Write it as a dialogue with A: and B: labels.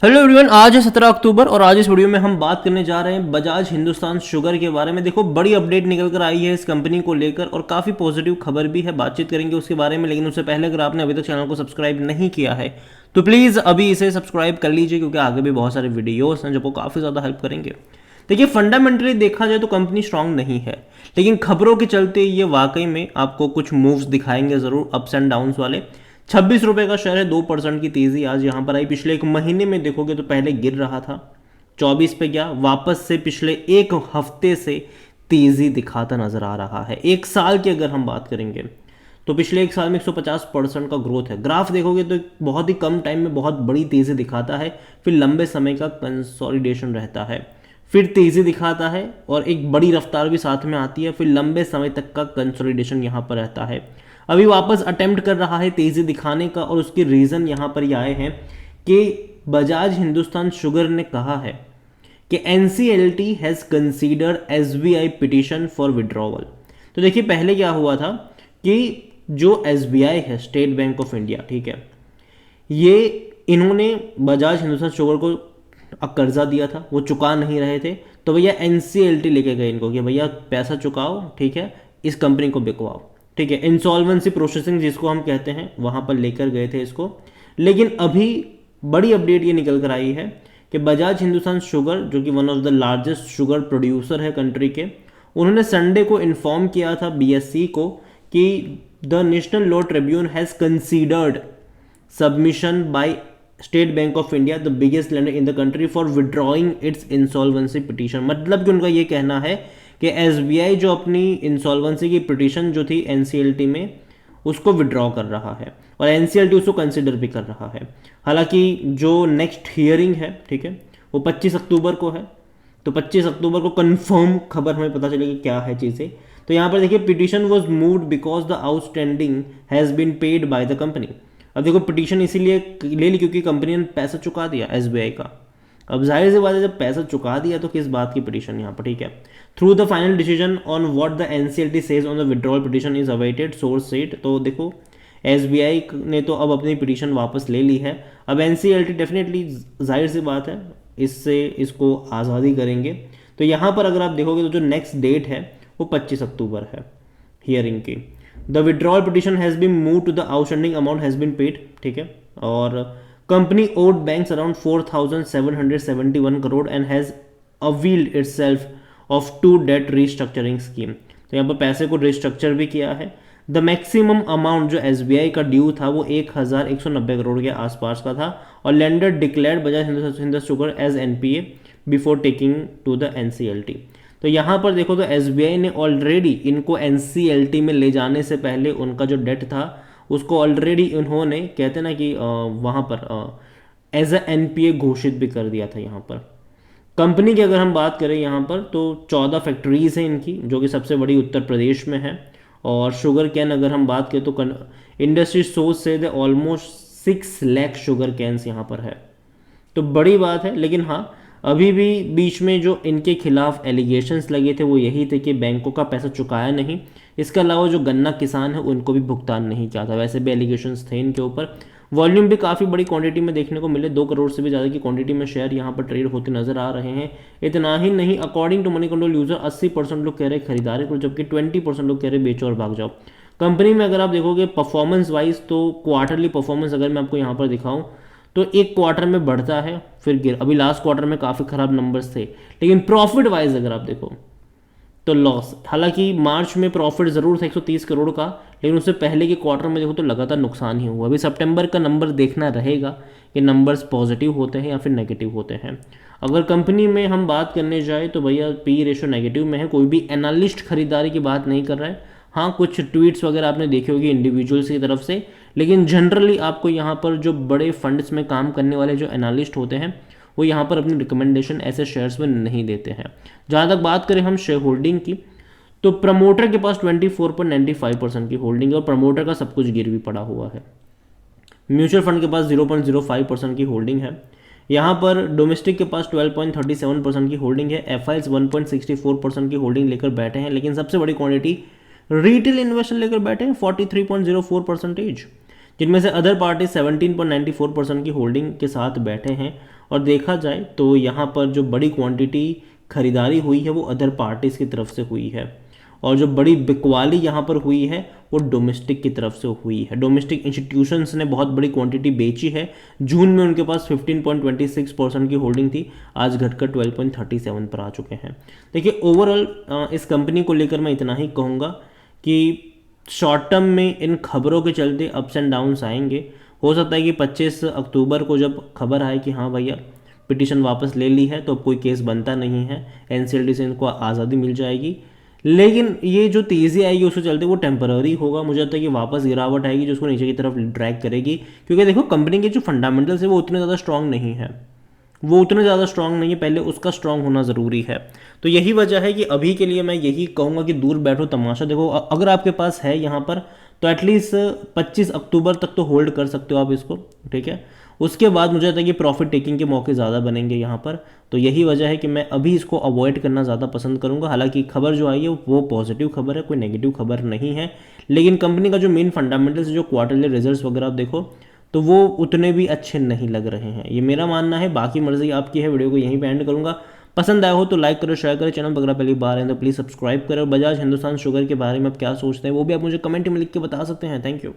A: Hello everyone, आज है 17 अक्टूबर और आज इस वीडियो में हम बात करने जा रहे हैं बजाज हिंदुस्तान शुगर के बारे में। देखो, बड़ी अपडेट निकल कर आई है इस कंपनी को लेकर और काफ़ी पॉजिटिव खबर भी है, बातचीत करेंगे उसके बारे में। लेकिन उससे पहले अगर आपने अभी तक चैनल को सब्सक्राइब नहीं किया है तो प्लीज़ अभी इसे सब्सक्राइब कर लीजिए, क्योंकि आगे भी बहुत सारे वीडियोस हैं जो को काफ़ी ज़्यादा हेल्प करेंगे। देखिए, फंडामेंटली देखा जाए तो कंपनी स्ट्रांग नहीं है, लेकिन खबरों के चलते ये वाकई में आपको कुछ मूव्स दिखाएंगे ज़रूर, अप्स एंड डाउन्स वाले। 26 रुपए का शेयर है, 2% की तेजी आज यहाँ पर आई। पिछले एक महीने में देखोगे तो पहले गिर रहा था, 24 पे गया, वापस से पिछले एक हफ्ते से तेजी दिखाता नजर आ रहा है। एक साल की अगर हम बात करेंगे तो पिछले एक साल में 150% का ग्रोथ है। ग्राफ देखोगे तो बहुत ही कम टाइम में बहुत बड़ी तेजी दिखाता है, फिर लंबे समय का कंसोलिडेशन रहता है, फिर तेजी दिखाता है और एक बड़ी रफ्तार भी साथ में आती है, फिर लंबे समय तक का कंसोलिडेशन यहाँ पर रहता है। अभी वापस अटेम्प्ट कर रहा है तेजी दिखाने का, और उसके रीजन यहाँ पर ये आए हैं कि बजाज हिंदुस्तान शुगर ने कहा है कि NCLT has considered SBI petition for withdrawal. तो देखिए, पहले क्या हुआ था कि जो एसबीआई है, स्टेट बैंक ऑफ इंडिया, ठीक है, ये इन्होंने बजाज हिंदुस्तान शुगर को कर्जा दिया था, वो चुका नहीं रहे थे, तो भैया एनसीएलटी लेके गए इनको कि भैया पैसा चुकाओ, ठीक है, इस कंपनी को बिकवाओ, ठीक है, इंसॉल्वेंसी प्रोसेसिंग जिसको हम कहते हैं, वहां पर लेकर गए थे इसको। लेकिन अभी बड़ी अपडेट ये निकल कर आई है कि बजाज हिंदुस्तान शुगर, जो कि one of the largest sugar producer है कंट्री के, उन्होंने संडे को इन्फॉर्म किया था बीएससी को कि the national law tribunal has considered submission by state bank of India, the biggest lender in the country, for withdrawing it's insolvency petition. मतलब कि उनका ये कहना है कि एसबीआई जो अपनी इंसॉल्वेंसी की पिटीशन जो थी एनसीएलटी में, उसको विड्रॉ कर रहा है और एनसीएलटी उसको कंसिडर भी कर रहा है। हालांकि जो नेक्स्ट हियरिंग है, ठीक है, वो 25 अक्टूबर को है, तो 25 अक्टूबर को कंफर्म खबर हमें पता चलेगी क्या है चीज़ें। तो यहाँ पर देखिए, petition was moved because the outstanding has been paid by the company. अब देखो, पिटीशन इसीलिए ले ली क्योंकि कंपनी ने पैसा चुका दिया एसबीआई का। अब जाहिर सी बात है, जब पैसा चुका दिया तो किस बात की पिटीशन यहाँ पर, ठीक है। Through the final decision on what the NCLT says on the withdrawal petition is awaited, source said. तो देखो, एसबीआई ने तो अब अपनी पिटीशन वापस ले ली है। अब एनसीएलटी डेफिनेटली, जाहिर सी बात है, इससे इसको आज़ादी करेंगे। तो यहाँ पर अगर आप देखोगे तो जो नेक्स्ट डेट है वो 25 अक्टूबर है हियरिंग की। The withdrawal petition has been move to the outstanding amount has been paid, ठीक है, और company owed banks around 4,771 crore and has availed itself of to date restructuring scheme. तो यहाँ पर पैसे को रिस्ट्रक्चर भी किया है। द मैक्सिमम अमाउंट जो एसबीआई का ड्यू था वो 1,190 करोड़ के आसपास का था, और lender declared Bajaj Hindustan sugar as NPA before taking to the NCLT. तो यहाँ पर देखो तो एसबीआई ने ऑलरेडी इनको एनसीएलटी में ले जाने से पहले उनका जो डेट था उसको ऑलरेडी उन्होंने, कहते ना कि वहाँ पर एज ए एनपीए घोषित भी कर दिया था। यहाँ पर कंपनी की अगर हम बात करें यहाँ पर तो 14 फैक्ट्रीज हैं इनकी, जो कि सबसे बड़ी उत्तर प्रदेश में है। और शुगर कैन अगर हम बात करें तो इंडस्ट्री सोर्स से they almost 6 lakh sugar cans यहाँ पर है, तो बड़ी बात है। लेकिन हाँ, अभी भी बीच में जो इनके खिलाफ एलिगेशंस लगे थे वो यही थे कि बैंकों का पैसा चुकाया नहीं, इसके अलावा जो गन्ना किसान है उनको भी भुगतान नहीं किया था। वैसे भी एलिगेशंस थे इनके ऊपर। वॉल्यूम भी काफ़ी बड़ी क्वांटिटी में देखने को मिले, 2 करोड़ से भी ज़्यादा की क्वांटिटी में शेयर यहाँ पर ट्रेड होते नजर आ रहे हैं। इतना ही नहीं, according to Moneycontrol user 80% लोग कह रहे खरीदारी को, जबकि 20% लोग कह रहे बेचो और भाग जाओ। कंपनी में अगर आप देखोगे परफॉर्मेंस वाइज तो क्वार्टरली परफॉर्मेंस अगर मैं आपको यहाँ पर दिखाऊँ तो एक क्वार्टर में बढ़ता है फिर गिर, अभी लास्ट क्वार्टर में काफ़ी खराब नंबर्स थे। लेकिन प्रॉफिट वाइज अगर आप देखो तो लॉस, हालांकि मार्च में प्रॉफिट ज़रूर था 130 करोड़ का, लेकिन उससे पहले के क्वार्टर में देखो तो लगातार नुकसान ही हुआ। अभी सितंबर का नंबर देखना रहेगा कि नंबर्स पॉजिटिव होते हैं या फिर नेगेटिव होते हैं। अगर कंपनी में हम बात करने जाए तो भैया पी रेशो नेगेटिव में है, कोई भी एनालिस्ट खरीदारी की बात नहीं कर रहा है। हाँ, कुछ ट्वीट्स वगैरह आपने देखे होगी इंडिविजुअल्स की तरफ से, लेकिन जनरली आपको यहाँ पर जो बड़े फंड्स में काम करने वाले जो एनालिस्ट होते हैं वो यहाँ पर अपनी रिकमेंडेशन ऐसे शेयर्स में नहीं देते हैं। जहाँ तक बात करें हम शेयर होल्डिंग की, तो प्रमोटर के पास 24.95% की होल्डिंग है और प्रमोटर का सब कुछ गिरवी पड़ा हुआ है। म्यूचुअल फंड के पास 0.05% की होल्डिंग है। यहाँ पर डोमेस्टिक के पास 12.37% की होल्डिंग है। एफआईएस 1.64% की होल्डिंग लेकर बैठे हैं, लेकिन सबसे बड़ी क्वांटिटी रिटेल इन्वेस्टर लेकर बैठे हैं 43.04%, जिनमें से अदर पार्टी 17.94% की होल्डिंग के साथ बैठे हैं। और देखा जाए तो यहाँ पर जो बड़ी क्वांटिटी खरीदारी हुई है वो अदर पार्टीज़ की तरफ से हुई है, और जो बड़ी बिकवाली यहाँ पर हुई है वो डोमेस्टिक की तरफ से हुई है। डोमेस्टिक इंस्टीट्यूशंस ने बहुत बड़ी क्वांटिटी बेची है। जून में उनके पास 15.26% की होल्डिंग थी, आज घटकर 12.37 पर आ चुके हैं। देखिए ओवरऑल इस कंपनी को लेकर मैं इतना ही कहूँगा कि शॉर्ट टर्म में इन खबरों के चलते अप्स एंड डाउन्स आएंगे। हो सकता है कि 25 अक्टूबर को जब खबर आए कि हाँ भैया पिटीशन वापस ले ली है तो अब कोई केस बनता नहीं है, एनसीएलटी से इनको आज़ादी मिल जाएगी, लेकिन ये जो तेज़ी आएगी उसके चलते वो टेम्पररी होगा। मुझे लगता है कि वापस गिरावट आएगी जो उसको नीचे की तरफ ड्रैग करेगी, क्योंकि देखो कंपनी के जो फंडामेंटल्स है वो उतने ज़्यादा स्ट्रांग नहीं है, वो उतने ज़्यादा स्ट्रांग नहीं है, पहले उसका स्ट्रांग होना ज़रूरी है। तो यही वजह है कि अभी के लिए मैं यही कहूँगा कि दूर बैठो तमाशा देखो। अगर आपके पास है यहाँ पर तो एटलीस्ट 25 अक्टूबर तक तो होल्ड कर सकते हो आप इसको, ठीक है। उसके बाद मुझे लगता है कि प्रॉफिट टेकिंग के मौके ज़्यादा बनेंगे यहाँ पर। तो यही वजह है कि मैं अभी इसको अवॉइड करना ज़्यादा पसंद करूँगा। हालांकि खबर जो आई है वो पॉजिटिव खबर है, कोई नेगेटिव खबर नहीं है, लेकिन कंपनी का जो मेन फंडामेंटल्स जो क्वार्टरली रिजल्ट्स वगैरह आप देखो तो वो उतने भी अच्छे नहीं लग रहे हैं, ये मेरा मानना है। बाकी मर्जी आपकी है। वीडियो को यहीं पे एंड करूँगा। पसंद आया हो तो लाइक करो, शेयर करो, चैनल वगैरह पहली बार है तो प्लीज़ सब्सक्राइब करो। बजाज हिंदुस्तान शुगर के बारे में आप क्या सोचते हैं वो भी आप मुझे कमेंट में लिख के बता सकते हैं। Thank you.